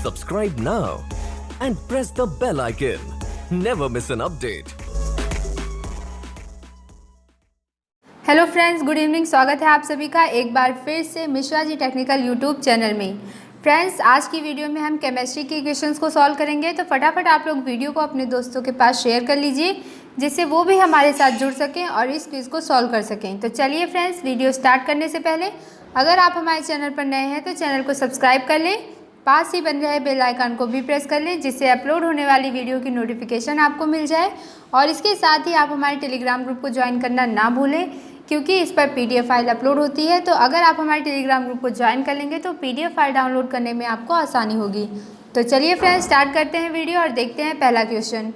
Subscribe now and press the bell icon. Never miss an update. Hello friends, good evening. स्वागत है आप सभी का एक बार फिर से Mishra ji technical YouTube channel में। फ्रेंड्स, आज की वीडियो में हम केमिस्ट्री के इक्वेशंस को सॉल्व करेंगे, तो फटाफट आप लोग वीडियो को अपने दोस्तों के पास शेयर कर लीजिए, जिससे वो भी हमारे साथ जुड़ सकें और इस क्विज़ को सॉल्व कर सकें। तो चलिए फ्रेंड्स, वीडियो स्टार्ट करने से पहले अगर आप हमारे चैनल पर नए हैं तो चैनल को सब्सक्राइब कर लें, पास ही बन रहे बेल आइकन को भी प्रेस कर लें, जिससे अपलोड होने वाली वीडियो की नोटिफिकेशन आपको मिल जाए। और इसके साथ ही आप हमारे टेलीग्राम ग्रुप को ज्वाइन करना ना भूलें, क्योंकि इस पर PDF फाइल अपलोड होती है। तो अगर आप हमारे टेलीग्राम ग्रुप को ज्वाइन कर लेंगे तो PDF फाइल डाउनलोड करने में आपको आसानी होगी। तो चलिए फ्रेंड्स, स्टार्ट करते हैं वीडियो और देखते हैं पहला क्वेश्चन।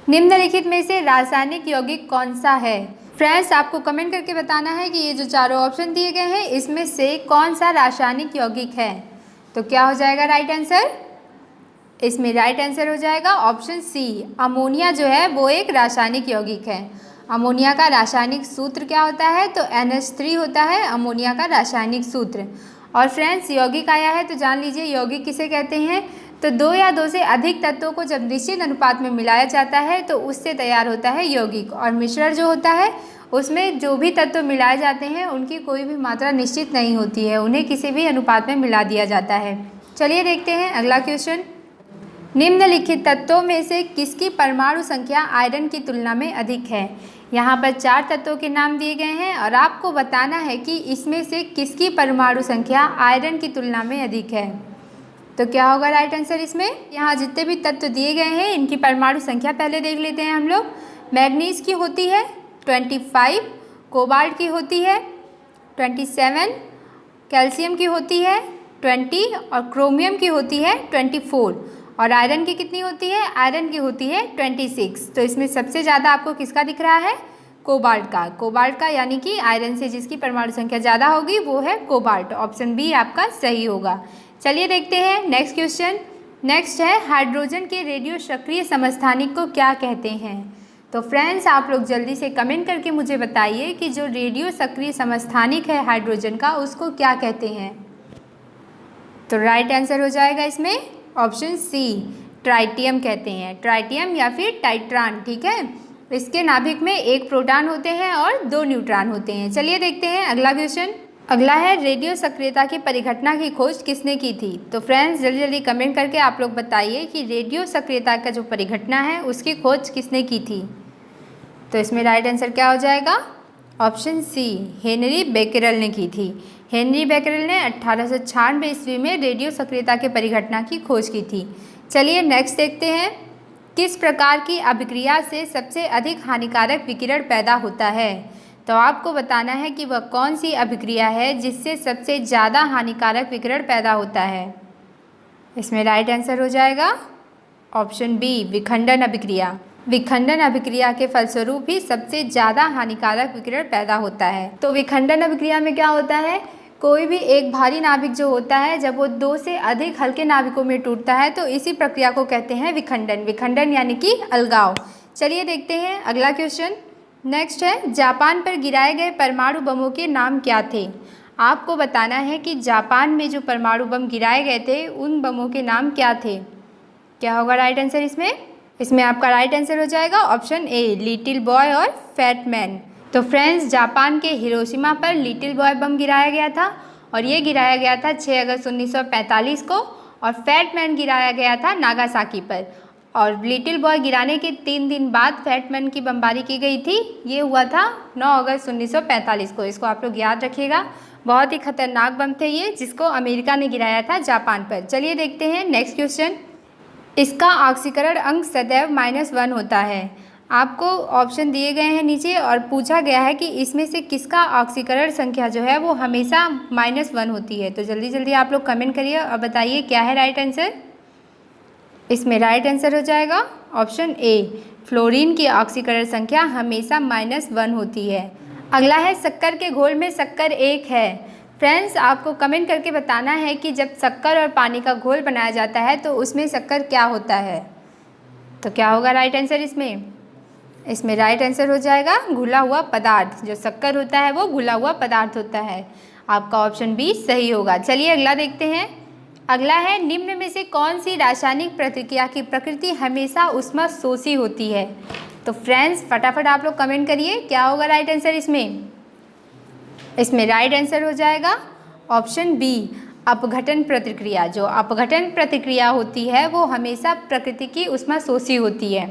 निम्नलिखित में से रासायनिक यौगिक कौन सा है? फ्रेंड्स, आपको कमेंट करके बताना है कि ये जो चारों ऑप्शन दिए गए हैं इसमें से कौन सा रासायनिक यौगिक है। तो क्या हो जाएगा राइट आंसर? इसमें राइट आंसर हो जाएगा ऑप्शन सी, अमोनिया जो है वो एक रासायनिक यौगिक है। अमोनिया का रासायनिक सूत्र क्या होता है? तो NH3 होता है अमोनिया का रासायनिक सूत्र। और फ्रेंड्स, यौगिक आया है तो जान लीजिए यौगिक किसे कहते हैं। तो दो या दो से अधिक तत्वों को जब निश्चित अनुपात में मिलाया जाता है तो उससे तैयार होता है यौगिक। और मिश्रण जो होता है उसमें जो भी तत्व मिलाए जाते हैं उनकी कोई भी मात्रा निश्चित नहीं होती है, उन्हें किसी भी अनुपात में मिला दिया जाता है। चलिए देखते हैं अगला क्वेश्चन। निम्नलिखित तत्वों में से किसकी परमाणु संख्या आयरन की तुलना में अधिक है? यहाँ पर 4 तत्वों के नाम दिए गए हैं और आपको बताना है कि इसमें से किसकी परमाणु संख्या आयरन की तुलना में अधिक है। तो क्या होगा राइट आंसर इसमें? यहाँ जितने भी तत्व दिए गए हैं इनकी परमाणु संख्या पहले देख लेते हैं हम लोग। मैग्नीज की होती है 25, कोबाल्ट की होती है 27, कैल्शियम की होती है 20 और क्रोमियम की होती है 24। और आयरन की कितनी होती है? आयरन की होती है 26। तो इसमें सबसे ज़्यादा आपको किसका दिख रहा है? कोबाल्ट का। कोबाल्ट का, यानी कि आयरन से जिसकी परमाणु संख्या ज़्यादा होगी वो है कोबाल्ट। ऑप्शन बी आपका सही होगा। चलिए देखते हैं नेक्स्ट क्वेश्चन। नेक्स्ट है, हाइड्रोजन के रेडियो सक्रिय समस्थानिक को क्या कहते हैं? तो फ्रेंड्स, आप लोग जल्दी से कमेंट करके मुझे बताइए कि जो रेडियो सक्रिय समस्थानिक है हाइड्रोजन का उसको क्या कहते हैं। तो राइट आंसर हो जाएगा इसमें ऑप्शन सी, ट्राइटियम कहते हैं। ट्राइटियम या फिर टाइट्रान, ठीक है। इसके नाभिक में 1 प्रोटॉन होते हैं और 2 न्यूट्रॉन होते हैं। चलिए देखते हैं अगला क्वेश्चन। अगला है, रेडियो सक्रियता की परिघटना की खोज किसने की थी? तो फ्रेंड्स, जल्दी जल्दी कमेंट करके आप लोग बताइए कि रेडियो सक्रियता का जो परिघटना है उसकी खोज किसने की थी। तो इसमें राइट आंसर क्या हो जाएगा? ऑप्शन सी, हेनरी बेकेरेल ने की थी। हेनरी बेकेरेल ने 1896 ईस्वी में रेडियो सक्रियता के परिघटना की खोज की थी। चलिए नेक्स्ट देखते हैं, किस प्रकार की अभिक्रिया से सबसे अधिक हानिकारक विकिरण पैदा होता है? तो आपको बताना है कि वह कौन सी अभिक्रिया है जिससे सबसे ज़्यादा हानिकारक विकिरण पैदा होता है। इसमें राइट आंसर हो जाएगा ऑप्शन बी, विखंडन अभिक्रिया। विखंडन अभिक्रिया के फलस्वरूप ही सबसे ज़्यादा हानिकारक विकिरण पैदा होता है। तो विखंडन अभिक्रिया में क्या होता है? कोई भी एक भारी नाभिक जो होता है जब वो 2 से अधिक हल्के नाभिकों में टूटता है तो इसी प्रक्रिया को कहते हैं विखंडन। विखंडन यानी कि अलगाव। चलिए देखते हैं अगला क्वेश्चन। नेक्स्ट है, जापान पर गिराए गए परमाणु बमों के नाम क्या थे? आपको बताना है कि जापान में जो परमाणु बम गिराए गए थे उन बमों के नाम क्या थे। क्या होगा राइट आंसर इसमें? इसमें आपका राइट आंसर हो जाएगा ऑप्शन ए, लिटिल बॉय और फैट मैन। तो फ्रेंड्स, जापान के हिरोशिमा पर लिटिल बॉय बम गिराया गया था और ये गिराया गया था 6 अगस्त 1945 को। और फैट मैन गिराया गया था नागासाकी पर। और लिटिल बॉय गिराने के 3 दिन बाद फैट मैन की बमबारी की गई थी। ये हुआ था 9 अगस्त 1945 को। इसको आप लोग याद रखिएगा। बहुत ही खतरनाक बम थे ये, जिसको अमेरिका ने गिराया था जापान पर। चलिए देखते हैं नेक्स्ट क्वेश्चन। इसका ऑक्सीकरण अंक सदैव -1 होता है। आपको ऑप्शन दिए गए हैं नीचे और पूछा गया है कि इसमें से किसका ऑक्सीकरण संख्या जो है वो हमेशा -1 होती है। तो जल्दी जल्दी आप लोग कमेंट करिए और बताइए क्या है राइट आंसर। इसमें राइट आंसर हो जाएगा ऑप्शन ए, फ्लोरीन की ऑक्सीकरण संख्या हमेशा -1 होती है। अगला है, शक्कर के घोल में शक्कर 1 है। फ्रेंड्स, आपको कमेंट करके बताना है कि जब शक्कर और पानी का घोल बनाया जाता है तो उसमें शक्कर क्या होता है। तो क्या होगा राइट आंसर इसमें? इसमें राइट आंसर हो जाएगा घुला हुआ पदार्थ। जो शक्कर होता है वो घुला हुआ पदार्थ होता है। आपका ऑप्शन बी सही होगा। चलिए अगला देखते हैं। अगला है, निम्न में से कौन सी रासायनिक प्रतिक्रिया की प्रकृति हमेशा ऊष्माशोषी होती है? तो फ्रेंड्स फटाफट आप लोग कमेंट करिए, क्या होगा राइट आंसर इसमें? इसमें राइट आंसर हो जाएगा ऑप्शन बी, अपघटन प्रतिक्रिया। जो अपघटन प्रतिक्रिया होती है वो हमेशा प्रकृति की ऊष्माशोषी होती है।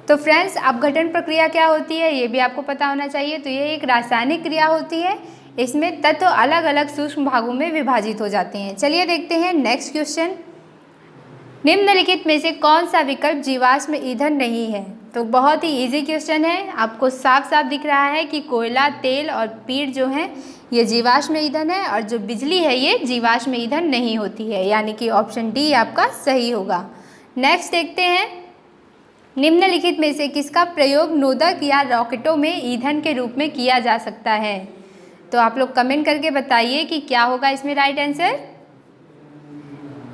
तो फ्रेंड्स अपघटन प्रक्रिया क्या होती है ये भी आपको पता होना चाहिए। तो ये एक रासायनिक क्रिया होती है, इसमें तत्व अलग अलग सूक्ष्म भागों में विभाजित हो जाते हैं। चलिए देखते हैं नेक्स्ट क्वेश्चन, निम्नलिखित में से कौन सा विकल्प जीवाश्म ईंधन नहीं है? तो बहुत ही इजी क्वेश्चन है, आपको साफ साफ दिख रहा है कि कोयला, तेल और पीट जो है ये जीवाश्म ईंधन है और जो बिजली है ये जीवाश्म ईंधन नहीं होती है, यानी कि ऑप्शन डी आपका सही होगा। नेक्स्ट देखते हैं, निम्नलिखित में से किसका प्रयोग नोदक या रॉकेटों में ईंधन के रूप में किया जा सकता है? तो आप लोग कमेंट करके बताइए कि क्या होगा इसमें राइट आंसर।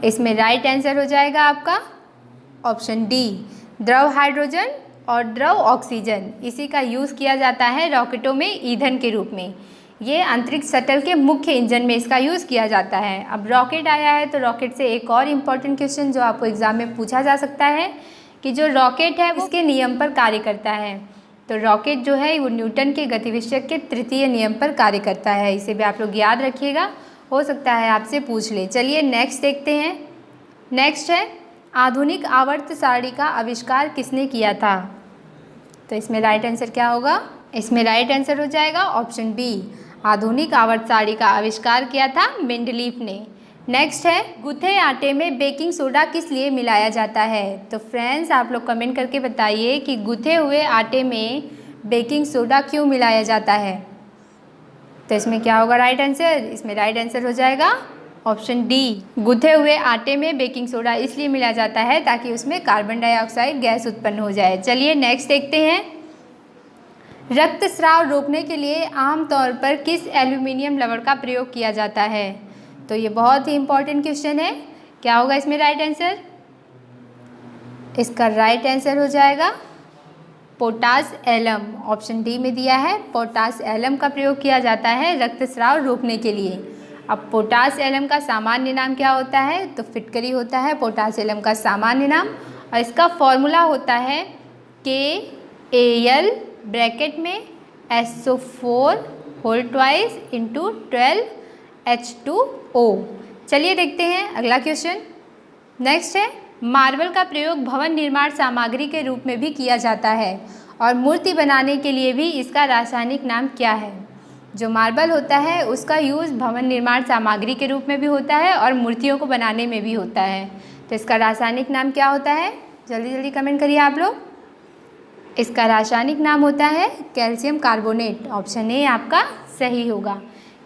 इसमें राइट आंसर हो जाएगा आपका ऑप्शन डी, द्रव हाइड्रोजन और द्रव ऑक्सीजन, इसी का यूज़ किया जाता है रॉकेटों में ईंधन के रूप में। ये अंतरिक्ष शटल के मुख्य इंजन में इसका यूज़ किया जाता है। अब रॉकेट आया है तो रॉकेट से एक और इम्पॉर्टेंट क्वेश्चन जो आपको एग्जाम में पूछा जा सकता है कि जो रॉकेट है वो किसके नियम पर कार्य करता है? तो रॉकेट जो है वो न्यूटन के गतिविषय के तृतीय नियम पर कार्य करता है। इसे भी आप लोग याद रखिएगा, हो सकता है आपसे पूछ ले। चलिए नेक्स्ट देखते हैं। नेक्स्ट है, आधुनिक आवर्त सारणी का आविष्कार किसने किया था? तो इसमें राइट आंसर क्या होगा? इसमें राइट आंसर हो जाएगा ऑप्शन बी, आधुनिक आवर्त सारणी का आविष्कार किया था मेंडलीफ ने। नेक्स्ट है, गूथे आटे में बेकिंग सोडा किस लिए मिलाया जाता है? तो फ्रेंड्स आप लोग कमेंट करके बताइए कि गूथे हुए आटे में बेकिंग सोडा क्यों मिलाया जाता है? तो इसमें क्या होगा राइट आंसर? इसमें राइट आंसर हो जाएगा ऑप्शन डी, गूथे हुए आटे में बेकिंग सोडा इसलिए मिलाया जाता है ताकि उसमें कार्बन डाइऑक्साइड गैस उत्पन्न हो जाए। चलिए नेक्स्ट देखते हैं, रक्तस्राव रोकने के लिए आमतौर पर किस एल्यूमिनियम लवण का प्रयोग किया जाता है? तो ये बहुत ही इंपॉर्टेंट क्वेश्चन है, क्या होगा इसमें राइट आंसर? इसका राइट आंसर हो जाएगा पोटास एलम, ऑप्शन डी में दिया है। पोटास एलम का प्रयोग किया जाता है रक्तस्राव रोकने के लिए। अब पोटास एलम का सामान्य नाम क्या होता है? तो फिटकरी होता है पोटास एलम का सामान्य नाम, और इसका फॉर्मूला होता है KAl ब्रैकेट में SO4 whole twice into 12H2O। चलिए देखते हैं अगला क्वेश्चन। नेक्स्ट है, मार्बल का प्रयोग भवन निर्माण सामग्री के रूप में भी किया जाता है और मूर्ति बनाने के लिए भी इसका रासायनिक नाम क्या है? जो मार्बल होता है उसका यूज़ भवन निर्माण सामग्री के रूप में भी होता है और मूर्तियों को बनाने में भी होता है। तो इसका रासायनिक नाम क्या होता है? जल्दी जल्दी कमेंट करिए आप लोग। इसका रासायनिक नाम होता है कैल्शियम कार्बोनेट, ऑप्शन ए आपका सही होगा।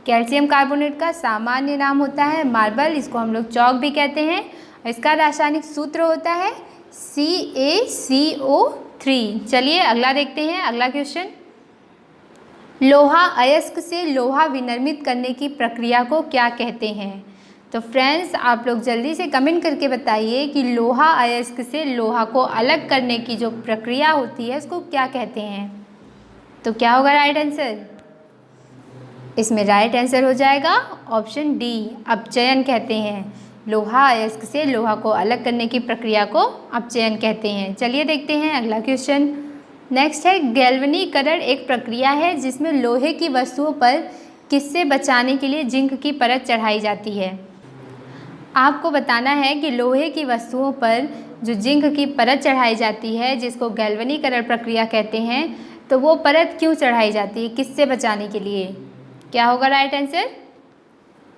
कैल्शियम कार्बोनेट का सामान्य नाम होता है मार्बल, इसको हम लोग चौक भी कहते हैं। इसका रासायनिक सूत्र होता है CaCO3। चलिए अगला देखते हैं, अगला क्वेश्चन, लोहा अयस्क से लोहा विनिर्मित करने की प्रक्रिया को क्या कहते हैं? तो फ्रेंड्स आप लोग जल्दी से कमेंट करके बताइए कि लोहा अयस्क से लोहा को अलग करने की जो प्रक्रिया होती है उसको क्या कहते हैं? तो क्या होगा राइट आंसर? इसमें राइट आंसर हो जाएगा ऑप्शन डी, अपचयन कहते हैं। लोहा अयस्क से लोहा को अलग करने की प्रक्रिया को अपचयन कहते हैं। चलिए देखते हैं अगला क्वेश्चन। नेक्स्ट है, गैल्वनीकरण एक प्रक्रिया है जिसमें लोहे की वस्तुओं पर किससे बचाने के लिए जिंक की परत चढ़ाई जाती है। आपको बताना है कि लोहे की वस्तुओं पर जो जिंक की परत चढ़ाई जाती है जिसको गैल्वनीकरण प्रक्रिया कहते हैं, तो वो परत क्यों चढ़ाई जाती है, किससे बचाने के लिए? क्या होगा राइट आंसर?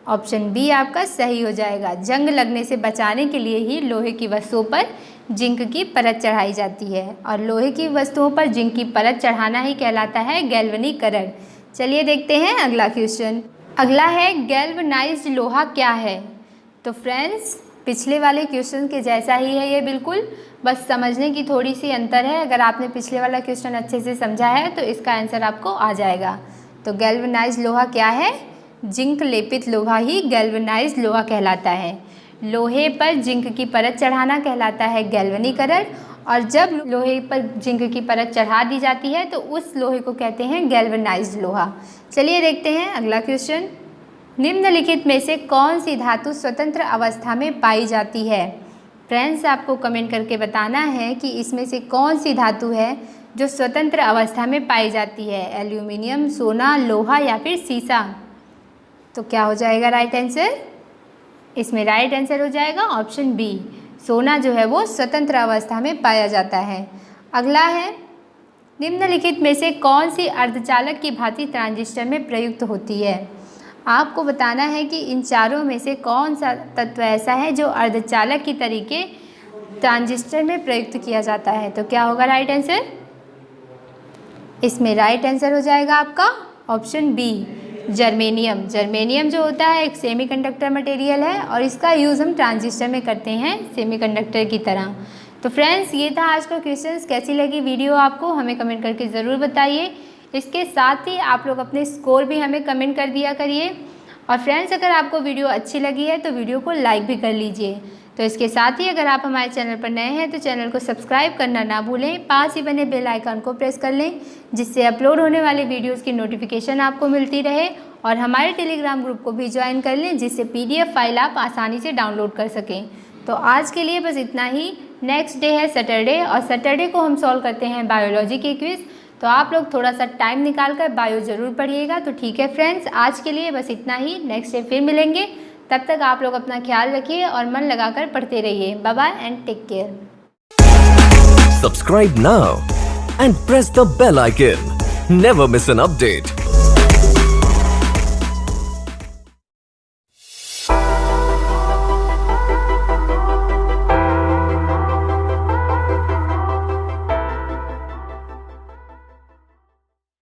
ऑप्शन बी आपका सही हो जाएगा, जंग लगने से बचाने के लिए ही लोहे की वस्तुओं पर जिंक की परत चढ़ाई जाती है और लोहे की वस्तुओं पर जिंक की परत चढ़ाना ही कहलाता है गैल्वनीकरण। चलिए देखते हैं अगला क्वेश्चन। अगला है, गैल्वनाइज्ड लोहा क्या है? तो फ्रेंड्स पिछले वाले क्वेश्चन के जैसा ही है ये बिल्कुल, बस समझने की थोड़ी सी अंतर है। अगर आपने पिछले वाला क्वेश्चन अच्छे से समझा है तो इसका आंसर आपको आ जाएगा। तो गैल्वनाइज्ड लोहा क्या है? जिंक लेपित लोहा ही गैल्वनाइज्ड लोहा कहलाता है। लोहे पर जिंक की परत चढ़ाना कहलाता है गैल्वनीकरण, और जब लोहे पर जिंक की परत चढ़ा दी जाती है तो उस लोहे को कहते हैं गैल्वनाइज्ड लोहा। चलिए देखते हैं अगला क्वेश्चन। निम्नलिखित में से कौन सी धातु स्वतंत्र अवस्था में पाई जाती है? फ्रेंड्स, आपको कमेंट करके बताना है कि इसमें से कौन सी धातु है जो स्वतंत्र अवस्था में पाई जाती है। एल्यूमिनियम, सोना, लोहा या फिर सीसा। तो क्या हो जाएगा राइट आंसर? इसमें राइट आंसर हो जाएगा ऑप्शन बी, सोना जो है वो स्वतंत्र अवस्था में पाया जाता है। अगला है, निम्नलिखित में से कौन सी अर्धचालक की भांति ट्रांजिस्टर में प्रयुक्त होती है? आपको बताना है कि इन चारों में से कौन सा तत्व ऐसा है जो अर्धचालक की तरीके ट्रांजिस्टर में प्रयुक्त किया जाता है। तो क्या होगा राइट आंसर? इसमें राइट आंसर हो जाएगा आपका ऑप्शन बी, जर्मेनियम। जर्मेनियम जो होता है एक सेमीकंडक्टर मटेरियल है और इसका यूज़ हम ट्रांजिस्टर में करते हैं सेमीकंडक्टर की तरह। तो फ्रेंड्स, ये था आज का क्वेश्चंस। कैसी लगी वीडियो आपको हमें कमेंट करके ज़रूर बताइए। इसके साथ ही आप लोग अपने स्कोर भी हमें कमेंट कर दिया करिए। और फ्रेंड्स, अगर आपको वीडियो अच्छी लगी है तो वीडियो को लाइक भी कर लीजिए। तो इसके साथ ही अगर आप हमारे चैनल पर नए हैं तो चैनल को सब्सक्राइब करना ना भूलें, पास ही बने बेल आइकन को प्रेस कर लें जिससे अपलोड होने वाले वीडियोस की नोटिफिकेशन आपको मिलती रहे। और हमारे टेलीग्राम ग्रुप को भी ज्वाइन कर लें जिससे PDF फाइल आप आसानी से डाउनलोड कर सकें। तो आज के लिए बस इतना ही। नेक्स्ट डे है सैटरडे और सैटरडे को हम सॉल्व करते हैं बायोलॉजी के क्विज़। तो आप लोग थोड़ा सा टाइम निकाल कर बायो ज़रूर पढ़िएगा। तो ठीक है फ्रेंड्स, आज के लिए बस इतना ही। नेक्स्ट डे फिर मिलेंगे। तब तक आप लोग अपना ख्याल रखिए और मन लगाकर पढ़ते रहिए। Bye bye and take care. Subscribe now and press the bell icon. Never miss an update.